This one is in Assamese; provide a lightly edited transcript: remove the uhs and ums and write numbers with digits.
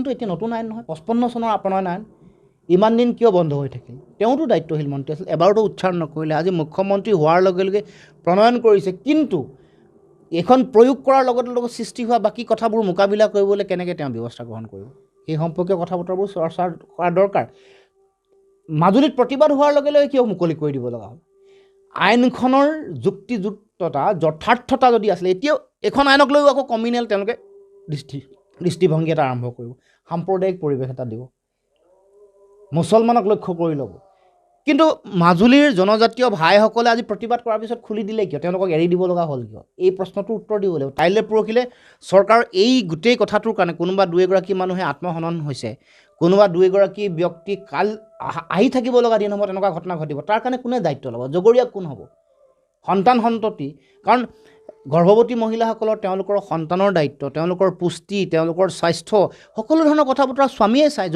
আইনখনটো এতিয়া নতুন আইন নহয়, 55 চনৰ প্ৰণয়ন আইন। ইমান দিন কিয় বন্ধ হৈ থাকিল? তেওঁতো দায়িত্বশীল মন্ত্ৰী আছিল, এবাৰতো উচ্চাৰণ নকৰিলে। আজি মুখ্যমন্ত্ৰী হোৱাৰ লগে লগে প্ৰণয়ন কৰিছে, কিন্তু এইখন প্ৰয়োগ কৰাৰ লগতে লগত সৃষ্টি হোৱা বাকী কথাবোৰ মোকাবিলা কৰিবলৈ কেনেকৈ তেওঁ ব্যৱস্থা গ্ৰহণ কৰিব, সেই সম্পৰ্কীয় কথা বতৰাবোৰ চৰ্চা কৰা দৰকাৰ। মাজুলীত প্ৰতিবাদ হোৱাৰ লগে লগে কিয় মুকলি কৰি দিব লগা হ'ল? আইনখনৰ যুক্তিযুক্ততা, যথাৰ্থতা যদি আছিলে, এতিয়াও এখন আইনক লৈও আকৌ কমিউনেল তেওঁলোকে দৃষ্টিভংগী এটা আৰম্ভ কৰিব, সাম্প্ৰদায়িক পৰিৱেশ এটা দিব, মুছলমানক লক্ষ্য কৰি ল'ব। কিন্তু মাজুলীৰ জনজাতীয় ভাইসকলে আজি প্ৰতিবাদ কৰাৰ পিছত খুলি দিলে কিয়? তেওঁলোকক এৰি দিব লগা হ'ল কিয়? এই প্ৰশ্নটোৰ উত্তৰ দিব লাগিব। কাইলৈ পৰহিলে চৰকাৰ এই গোটেই কথাটোৰ কাৰণে কোনোবা দুই এগৰাকী মানুহে আত্মহনন হৈছে, কোনোবা দুই এগৰাকী ব্যক্তি কাল আহি থাকিব লগা দিন হ'ব, তেনেকুৱা ঘটনা ঘটিব, তাৰ কাৰণে কোনে দায়িত্ব ল'ব? জগৰীয়া কোন হ'ব? সন্তান সন্ততি। কাৰণ গৰ্ভৱতী মহিলাসকলৰ তেওঁলোকৰ সন্তানৰ দায়িত্ব, তেওঁলোকৰ পুষ্টি, তেওঁলোকৰ স্বাস্থ্য, সকলো ধৰণৰ কথা বতৰা স্বামীয়ে চায়।